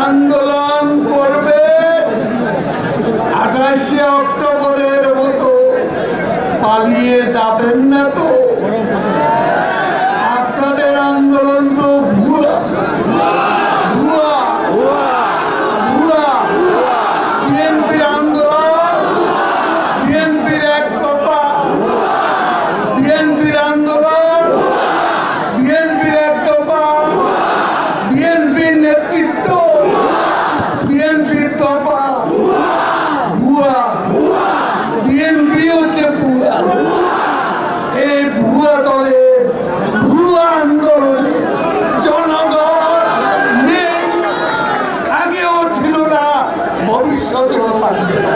আন্দোলন করবে 28শে অক্টোবরের মতো, পালিয়ে যাবেন না তো? আপনাদের আন্দোলন তো ভুয়া ভুয়া ভুয়া। বিএনপির আন্দোলন, বিএনপির এক দফা, বিএনপির আন্দোলন, বিএনপির এক দফা, বিএনপির নেতৃত্ব, বিএনপির দফা ভুয়া। বিএনপি হচ্ছে ভুয়া। এই ভুয়া দলের ভুয়া আন্দোলনে জনগণ নেই, আগেও ছিল না, ভবিষ্যতেও থাকবে না।